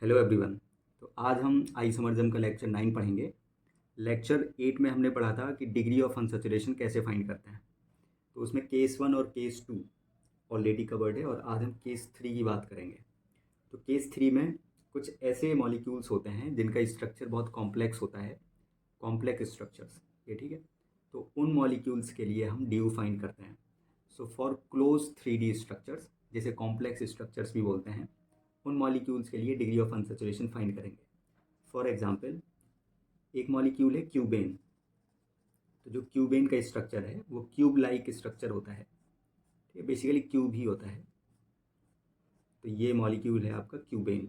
Hello everyone. तो आज हम आइसोमरिज्म का लेक्चर 9 पढ़ेंगे। लेक्चर 8 में हमने पढ़ा था कि डिग्री ऑफ अनसैचुरेशन कैसे फाइंड करते हैं। तो उसमें केस 1 और केस 2 ऑलरेडी कवर्ड है और आज हम केस 3 की बात करेंगे। तो केस 3 में कुछ ऐसे मॉलिक्यूल्स होते हैं जिनका स्ट्रक्चर बहुत कॉम्प्लेक्स होता है, कॉम्प्लेक्स स्ट्रक्चर्स ये, ठीक है। तो उन मॉलिक्यूल्स के लिए हम डी फाइंड करते हैं। So for close 3D structures, जिसे कॉम्प्लेक्स स्ट्रक्चर्स भी बोलते हैं, उन मॉलिक्यूल्स के लिए डिग्री ऑफ अनसैचुरेशन फाइंड करेंगे। फॉर एग्जांपल, एक मॉलिक्यूल है क्यूबेन। तो जो क्यूबेन का स्ट्रक्चर है वो क्यूब लाइक स्ट्रक्चर होता है, ठीक है, बेसिकली क्यूब ही होता है। तो ये मॉलिक्यूल है आपका क्यूबेन,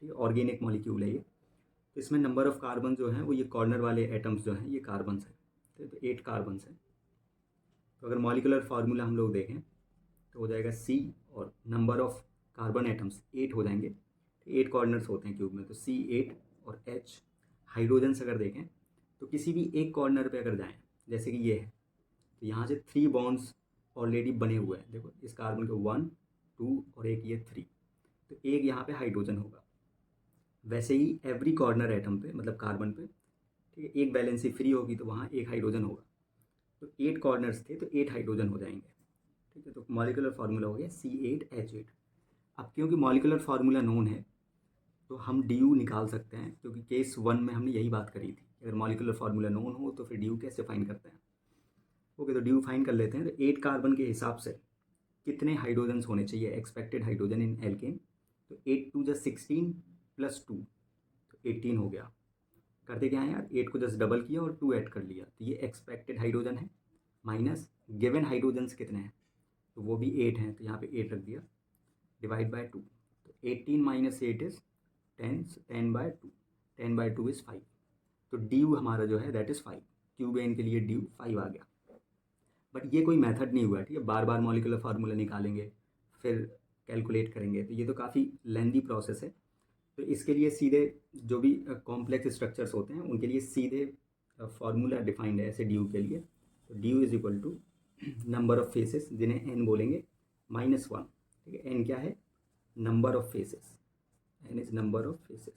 ठीक है, ऑर्गेनिक मॉलिक्यूल है ये। तो इसमें नंबर ऑफ कार्बन जो हैं वो ये कॉर्नर वाले एटम्स जो हैं ये कार्बन्स हैं, ठीक है, तो 8 कार्बन्स हैं। तो अगर मॉलिकुलर फार्मूला हम लोग देखें तो हो जाएगा सी, और नंबर ऑफ कार्बन एटम्स 8 हो जाएंगे। 8 कॉर्नर्स होते हैं क्यूब में, तो C8 और H। हाइड्रोजन्स अगर देखें तो किसी भी एक कॉर्नर पे अगर जाएं, जैसे कि ये है, तो यहाँ से 3 बॉन्ड्स ऑलरेडी बने हुए हैं। देखो इस कार्बन के 1 2 और एक ये 3, तो एक यहाँ पे हाइड्रोजन होगा। वैसे ही एवरी कॉर्नर एटम पे, मतलब कार्बन पे, ठीक है, एक वैलेंसी फ्री होगी तो वहाँ एक हाइड्रोजन होगा। तो 8 कॉर्नर्स थे तो 8 हाइड्रोजन हो जाएंगे, ठीक है। तो मॉलिकुलर फार्मूला हो गया C8H8। अब क्योंकि मॉलिकुलर फार्मूला नोन है तो हम डी यू निकाल सकते हैं, क्योंकि केस 1 में हमने यही बात करी थी, अगर मॉलिकुलर फार्मूला नोन हो तो फिर डी यू कैसे फाइंड करते हैं। ओके, तो डी यू फाइंड कर लेते हैं। तो 8 कार्बन के हिसाब से कितने हाइड्रोजन्स होने चाहिए, एक्सपेक्टेड हाइड्रोजन इन एल्केन। तो 8 2 + 16 + 2, तो 18 हो गया। करते क्या है यार, 8 को जस्ट डबल किया और 2 ऐड कर लिया, तो ये एक्सपेक्टेड हाइड्रोजन है, माइनस गिवन हाइड्रोजन्स कितने हैं, तो वो भी 8 हैं, तो यहाँ पे 8 रख दिया, डिवाइड बाय 2। तो 18 - 8 इज 10, 10/2, 10/2 इज 5। तो डी यू हमारा जो है दैट इज़ 5। क्यूबेन के लिए डी यू 5 आ गया। बट ये कोई मेथड नहीं हुआ, ठीक है, बार बार मॉलिकुलर फार्मूला निकालेंगे फिर कैलकुलेट करेंगे, तो ये तो काफ़ी लेंदी प्रोसेस है। तो इसके लिए सीधे जो भी कॉम्प्लेक्स स्ट्रक्चर्स होते हैं उनके लिए सीधे फार्मूला डिफाइंड है ऐसे डी यू के लिए। तो D U is equal to number of faces, जिन्हें एन बोलेंगे, -1, ठीक है। एन क्या है, number of faces, N is number of faces.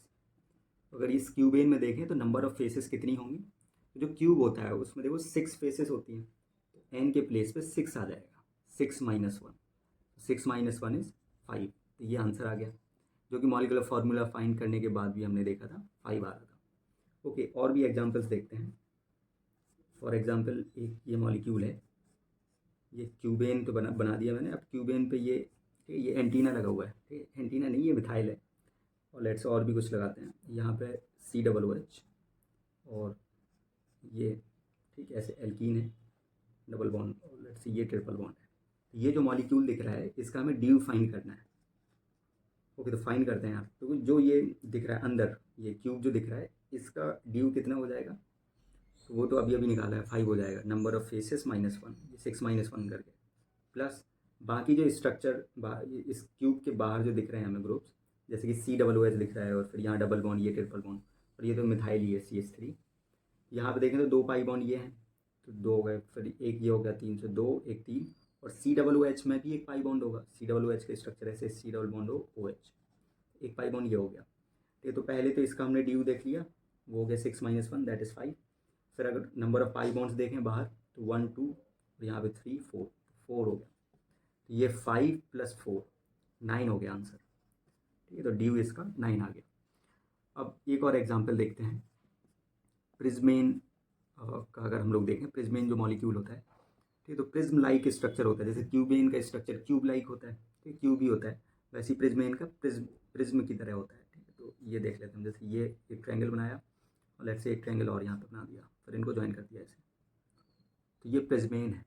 अगर इस क्यूबेन में देखें तो नंबर ऑफ फेसेस कितनी होंगी, तो जो क्यूब होता है उसमें देखो 6 फेसेस होती हैं, तो एन के प्लेस पे 6 आ जाएगा, 6 - 1, 6 - 1 इज़ 5। तो ये आंसर आ गया, जो कि मॉलिकुलर फार्मूला फाइंड करने के बाद भी हमने देखा था 5 आ रहा था। ओके, और भी एग्जांपल्स देखते हैं। फॉर एग्जांपल, एक ये मॉलिक्यूल है, ये क्यूबेन तो बना दिया मैंने। अब क्यूबेन पे ये एंटीना लगा हुआ है, ठीक है, एंटीना नहीं, ये मिथाइल है। और लेट्स और भी कुछ लगाते हैं यहाँ पे, COOH, और ये, ठीक है, ऐसे एल्कीन है, डबल बॉन्ड, और लेट्स ये ट्रिपल बॉन्ड है। तो ये जो मॉलिक्यूल दिख रहा है इसका हमें डी फाइंड करना है। ओके, तो फाइंड करते हैं आप। तो जो ये दिख रहा है अंदर, ये क्यूब जो दिख रहा है, इसका डी कितना हो जाएगा, तो वो तो अभी अभी निकाला है, 5 हो जाएगा। नंबर ऑफ फेसेस -1, ये 6 - 1 करके, प्लस बाकी जो स्ट्रक्चर इस क्यूब के बाहर जो दिख रहे हैं हमें ग्रुप्स, जैसे कि COOH दिख रहा है, और फिर यहाँ डबल बॉन्ड, ये ट्रिपल बॉन्ड, और ये तो मिथाइल ही है CH3। यहाँ पे देखें तो 2 पाई बॉन्ड ये हैं, तो 2 हो गए, फिर एक ये हो गया 3 से 2, एक 3, और COOH में भी एक पाई बॉन्ड होगा। COOH का स्ट्रक्चर ऐसे, C डबल बॉन्ड OH, एक पाई बॉन्ड ये हो गया, ठीक है। तो पहले तो इसका हमने डी देख लिया, वो हो गया 6 - 1 दैट इज़ 5। फिर अगर नंबर ऑफ पाई बॉन्ड्स देखें बाहर, तो 1 2, और यहाँ पे 3 4, 4 हो गया। तो ये 5 + 4 9 हो गया आंसर, ठीक है। तो डी इसका 9 आ गया। अब एक और एग्जांपल देखते हैं। प्रिज्मेन का अगर हम लोग देखें, प्रिज्मेन जो मॉलिक्यूल होता है, ठीक है, तो प्रिज्म लाइक स्ट्रक्चर होता है। जैसे क्यूबेन का स्ट्रक्चर क्यूब लाइक होता है, ठीक है, क्यूब ही होता है, वैसे ही प्रिज्मेन का प्रिज्म की तरह होता है, ठीक है। तो ये देख लेते हैं, जैसे ये एक ट्रायंगल बनाया, और लेट्स से एक ट्रायंगल और यहाँ पर बना दिया, फिर इनको ज्वाइन कर दिया ऐसे, तो ये प्रिज्मेन है।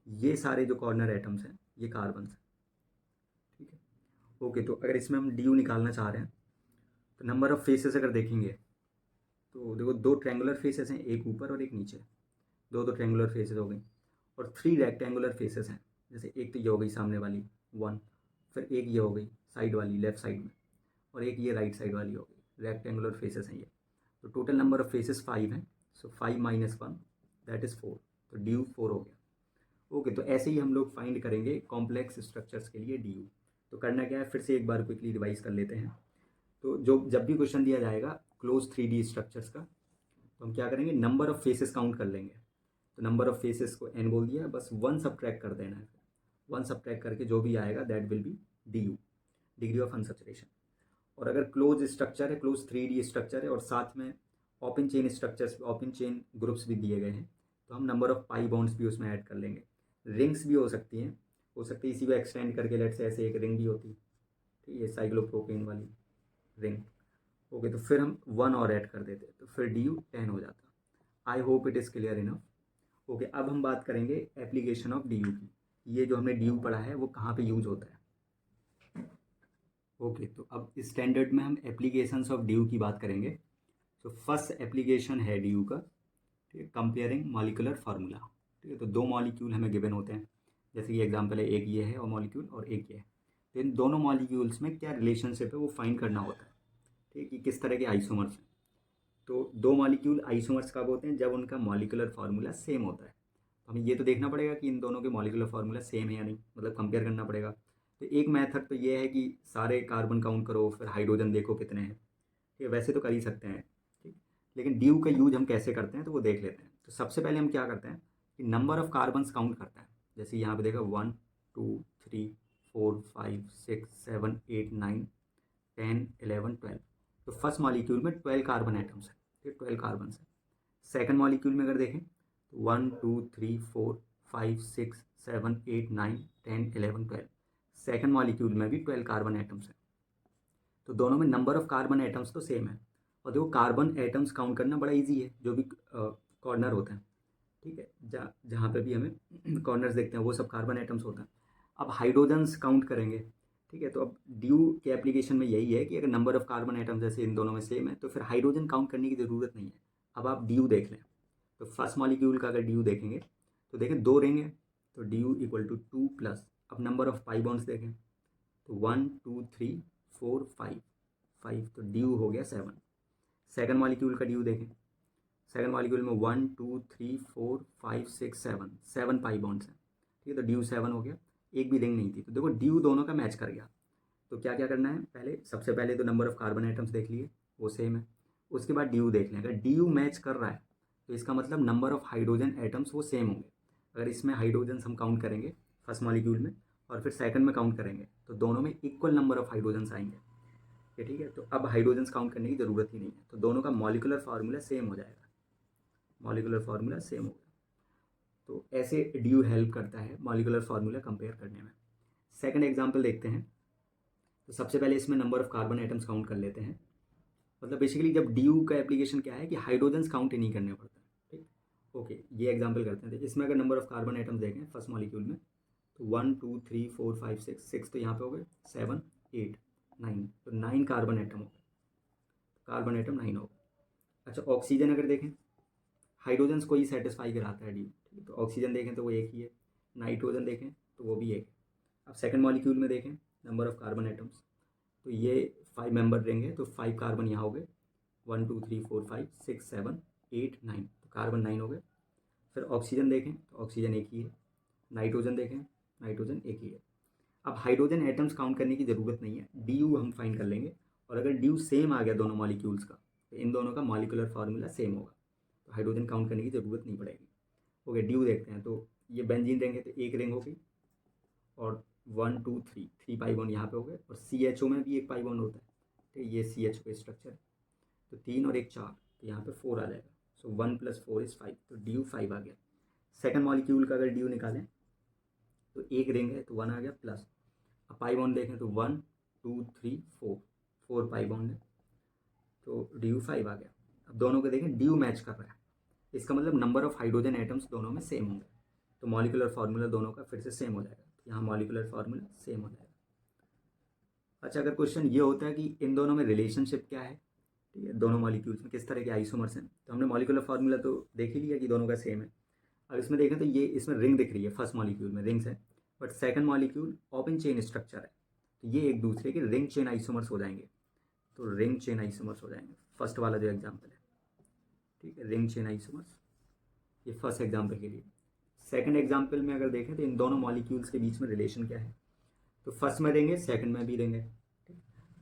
ये सारे जो कॉर्नर एटम्स हैं ये कार्बन हैं, ठीक है। ओके, तो अगर इसमें हम डी निकालना चाह रहे हैं, तो नंबर ऑफ फेसेस अगर देखेंगे, तो देखो 2 ट्रायंगुलर फेसेस हैं, एक ऊपर और एक नीचे, दो ट्रायंगुलर फेसेस हो गई, और 3 रेक्टेंगुलर फेसेस हैं। जैसे एक तो ये हो गई सामने वाली 1, फिर एक ये हो गई साइड वाली लेफ्ट साइड में, और एक ये राइट साइड वाली हो गई, रेक्टेंगुलर फेसेस हैं ये। तो टोटल नंबर ऑफ फेसेस 5 हैं, सो 5 - 1 दैट इज़ 4, तो डी 4 हो गया। ओके, तो ऐसे ही हम लोग फाइंड करेंगे कॉम्प्लेक्स स्ट्रक्चर्स के लिए डी। तो करना क्या है, फिर से एक बार क्विकली रिवाइज कर लेते हैं। तो जो जब भी क्वेश्चन दिया जाएगा क्लोज 3D स्ट्रक्चर्स का, तो हम क्या करेंगे, नंबर ऑफ फेसेस काउंट कर लेंगे। तो नंबर ऑफ फेसेस को n बोल दिया, बस 1 सब्ट्रैक्ट कर देना है। 1 सब्ट्रैक्ट करके जो भी आएगा that will be DU, degree of unsaturation. और अगर क्लोज स्ट्रक्चर है, क्लोज 3D स्ट्रक्चर है और साथ में open chain structures, open chain groups भी दिए गए हैं, तो हम नंबर ऑफ पाई बॉन्ड्स भी उसमें ऐड कर लेंगे। रिंग्स भी हो सकती हैं, इसी को एक्सटेंड करके लेट से ऐसे एक रिंग भी होती है, ठीक है, साइक्लोप्रोपेन वाली रिंग। ओके, तो फिर हम 1 और ऐड कर देते, तो फिर DU 10 हो जाता। I hope it is clear enough. Okay, अब हम बात करेंगे एप्लीकेशन ऑफ DU की। ये जो हमने DU पढ़ा है वो कहाँ पे यूज होता है। ओके, तो अब स्टैंडर्ड में हम एप्लीकेशंस ऑफ DU की बात करेंगे। तो फर्स्ट एप्लीकेशन है DU का, ठीक है, कंपेयरिंग मॉलिकुलर फार्मूला। ठीक है, तो 2 मॉलिक्यूल हमें गिवन होते हैं, जैसे कि एग्जांपल है, एक ये है और मॉलिक्यूल और एक ये है। तो इन दोनों मॉलिक्यूल्स में क्या रिलेशनशिप है वो फाइंड करना होता है, ठीक है, कि किस तरह के आइसोमर्स हैं। तो 2 मॉलिक्यूल आइसोमर्स कब होते हैं, जब उनका मॉलिकुलर फार्मूला सेम होता है। तो हमें ये तो देखना पड़ेगा कि इन दोनों के मॉलिकुलर फार्मूला सेम है या नहीं, मतलब कंपेयर करना पड़ेगा। तो एक मेथड तो ये है कि सारे कार्बन काउंट करो, फिर हाइड्रोजन देखो कितने हैं, ठीक है, वैसे तो कर ही सकते हैं, ठीक। लेकिन DU का यूज हम कैसे करते हैं तो वो देख लेते हैं। तो सबसे पहले हम क्या करते हैं कि नंबर ऑफ कार्बन्स काउंट करते हैं। जैसे यहाँ पे देखा 1 2 3 4 5 6 7 8 9 10 11 12। तो फर्स्ट मॉलिक्यूल में 12 कार्बन एटम्स है, ठीक, 12 कार्बन है। सेकंड मॉलिक्यूल में अगर देखें तो 1 2 3 4 5 6 7 8 9 10 11 12। सेकंड मॉलिक्यूल में भी 12 कार्बन एटम्स है। तो दोनों में नंबर ऑफ कार्बन एटम्स तो सेम है। और देखो कार्बन एटम्स काउंट करना बड़ा इजी है, जो भी कॉर्नर होते हैं, ठीक है, जहाँ पे भी हमें कॉर्नर्स देखते हैं वो सब कार्बन एटम्स होता है। अब हाइड्रोजन्स काउंट करेंगे, ठीक है। तो अब DU के एप्लीकेशन में यही है कि अगर नंबर ऑफ कार्बन एटम्स जैसे इन दोनों में सेम है तो फिर हाइड्रोजन काउंट करने की ज़रूरत नहीं है। अब आप DU देख लें, तो फर्स्ट मॉलिक्यूल का अगर DU देखेंगे तो देखें 2 रिंग है, तो DU इक्वल टू 2 प्लस, अब नंबर ऑफ पाई बॉन्ड्स देखें तो 1 2 3 4 5 5, तो DU हो गया 7। सेकंड मॉलिक्यूल का DU देखें, सेकंड मॉलिक्यूल में 1 2 3 4 5 6 7 7 पाई बॉन्ड्स हैं, ठीक है, तो DU 7 हो गया। एक भी रिंग नहीं थी, तो देखो DU दोनों का मैच कर गया। तो क्या क्या करना है, पहले सबसे पहले तो नंबर ऑफ कार्बन आइटम्स देख लिए, वो सेम है। उसके बाद DU देख लें, अगर DU मैच कर रहा है तो इसका मतलब नंबर ऑफ हाइड्रोजन एटम्स वो सेम होंगे। अगर इसमें हाइड्रोजन्स हम काउंट करेंगे फर्स्ट मॉलिक्यूल में और फिर सेकंड में काउंट करेंगे तो दोनों में इक्वल नंबर ऑफ हाइड्रोजन्स आएंगे, ठीक है। तो अब हाइड्रोजन्स काउंट करने की ज़रूरत ही नहीं है, तो दोनों का मॉलिकुलर फार्मूला सेम हो जाएगा, मॉलिकुलर फार्मूला सेम हो गया। तो ऐसे DU हेल्प करता है मॉलिकुलर फार्मूला कंपेयर करने में। सेकंड एग्जांपल देखते हैं। तो सबसे पहले इसमें number of carbon atoms count कर लेते हैं। मतलब बेसिकली जब DU का एप्लीकेशन क्या है कि हाइड्रोजन्स काउंट ही नहीं करने पड़ते, ठीक। ओके, ये एग्जांपल करते हैं। इसमें अगर नंबर ऑफ कार्बन आइटम्स देखें फर्स्ट मॉलिक्यूल में तो 1 2 3 4 5 6 तो यहाँ पे हो गए 7 8 9, तो 9 कार्बन आइटम हो गए, कार्बन आइटम 9 हो गए। अच्छा, ऑक्सीजन अगर देखें, हाइड्रोजन्स को ही सेटिस्फाई कराता है DU, ठीक है, तो ऑक्सीजन देखें तो वो एक ही है। नाइट्रोजन देखें तो वो भी एक है। अब सेकंड मॉलिक्यूल में देखें नंबर ऑफ कार्बन आइटम्स, तो ये 5 मेंबर रिंग है, तो 5 कार्बन यहाँ हो गए, 1 2 3 4 5 6 7 8 9, तो कार्बन 9 हो गए। फिर ऑक्सीजन देखें तो ऑक्सीजन एक ही है। नाइट्रोजन देखें, नाइट्रोजन एक ही है। अब हाइड्रोजन एटम्स काउंट करने की ज़रूरत नहीं है, DU हम फाइंड कर लेंगे। और अगर DU सेम आ गया दोनों मॉलिक्यूल्स का, तो इन दोनों का मॉलिकुलर फार्मूला सेम होगा, तो हाइड्रोजन काउंट करने की ज़रूरत नहीं पड़ेगी। ओके, DU देखते हैं। तो ये बेंजीन रिंग है, तो एक रिंग होगी और 1 2 3 पाई बॉन्ड यहाँ पे हो गए, और CHO में भी एक पाई बॉन्ड होता है, ठीक है, ये CHO का स्ट्रक्चर है। तो 3 और 1 4, तो यहाँ पे 4 आ जाएगा। सो 1 + 4 = 5, तो DU 5 आ गया। सेकंड मॉलिक्यूल का अगर DU निकालें तो एक रिंग है तो 1 आ गया प्लस। अब पाई बॉन्ड देखें तो 1 2 3 4 पाई बॉन्ड है, तो DU 5 आ गया। अब दोनों को देखें DU मैच कर रहा है, इसका मतलब नंबर ऑफ हाइड्रोजन एटम्स दोनों में सेम होंगे, तो मॉलिकुलर फार्मूला दोनों का फिर से सेम हो जाएगा। तो यहाँ मॉलिकुलर फार्मूला सेम हो जाएगा। अच्छा, अगर क्वेश्चन ये होता है कि इन दोनों में रिलेशनशिप क्या है, ठीक है, दोनों मॉलिक्यूल्स में किस तरह के आइसोमर्स हैं, तो हमने मॉलिकुलर फार्मूला तो देख ही लिया कि दोनों का सेम है। अब इसमें देखें तो ये इसमें रिंग दिख रही है, फर्स्ट मॉलिक्यूल में रिंग्स है, but second molecule open chain structure है, तो ये एक दूसरे के रिंग चेन आइसोमर्स हो जाएंगे। तो रिंग चेन आइसोमर्स हो जाएंगे, फर्स्ट वाला जो एग्जाम्पल है, ठीक है, रिंग चेन आइसोमर्स, ये फर्स्ट एग्जाम्पल के लिए। सेकंड एग्जाम्पल में अगर देखें तो इन दोनों मॉलिक्यूल्स के बीच में रिलेशन क्या है, तो फर्स्ट में रिंग है, सेकंड में भी रिंग है, ठीक।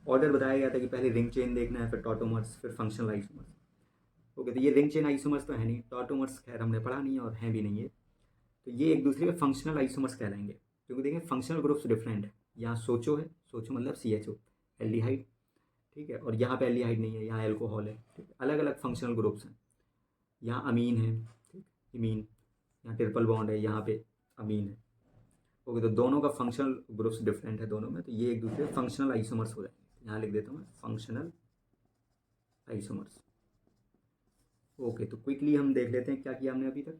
ऑर्डर बताया गया था कि पहले रिंग चेन देखना है, फिर टॉटोमर्स, फिर फंक्शनल आइसोमर्स। ओके, तो ये रिंग चेन आइसोमर्स तो है नहीं, टॉटोमर्स खैर हमने पढ़ा नहीं और हैं भी नहीं है, तो ये एक दूसरे के फंक्शनल आइसोमर्स कहलाएंगे। क्योंकि देखें फंक्शनल ग्रुप्स डिफरेंट है, यहाँ सोचो है, सोचो मतलब CHO एल्डिहाइड, ठीक है, और यहाँ पे एल्डिहाइड नहीं है, यहाँ एल्कोहल है, ठीक है, अलग अलग फंक्शनल ग्रुप्स हैं। यहाँ अमीन है, ठीक, इमीन, यहाँ ट्रिपल बॉन्ड है, यहाँ पे अमीन है। ओके, तो दोनों का फंक्शनल ग्रुप्स डिफरेंट है दोनों में, तो ये एक दूसरे फंक्शनल आइसोमर्स हो जाएंगे। यहाँ लिख देता हूँ मैं फंक्शनल आइसोमर्स। ओके, तो क्विकली हम देख लेते हैं क्या किया हमने अभी तक।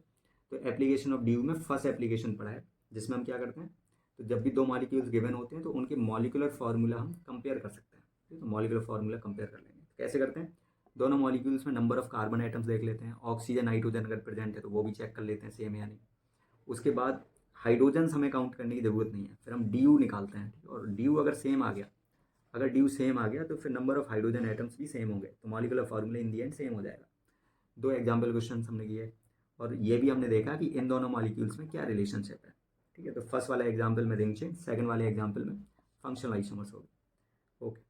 तो एप्लीकेशन ऑफ DU में फर्स्ट एप्लीकेशन पढ़ा है, जिसमें हम क्या करते हैं, तो जब भी दो मॉलिक्यूल्स गिवन होते हैं तो उनके मॉलिकुलर फार्मूला हम कंपेयर कर सकते हैं, ठीक है, तो मॉलिकुलर फार्मूला कंपेयर कर लेंगे। तो कैसे करते हैं, दोनों मॉलिक्यूल्स में नंबर ऑफ कार्बन आइटम्स देख लेते हैं, ऑक्सीजन हाइड्रोजन अगर प्रेजेंट है तो वो भी चेक कर लेते हैं सेम है या नहीं। उसके बाद हाइड्रोजन्स हमें काउंट करने की ज़रूरत नहीं है, फिर हम DU निकालते हैं, ठीक है, और DU अगर सेम आ गया, अगर DU सेम आ गया तो फिर नंबर ऑफ हाइड्रोजन आइटम्स भी सेम होंगे, तो molecular formula in the and same हो जाएगा। दो एग्जाम्पल क्वेश्चन हमने किए, और ये भी हमने देखा कि इन दोनों मॉलिक्यूल्स में क्या रिलेशनशिप है, ठीक है। तो फर्स्ट वाले एग्जाम्पल में रिंग चेन, सेकंड वाले एग्जाम्पल में फंक्शनल आइसोमर्स हो गए। ओके।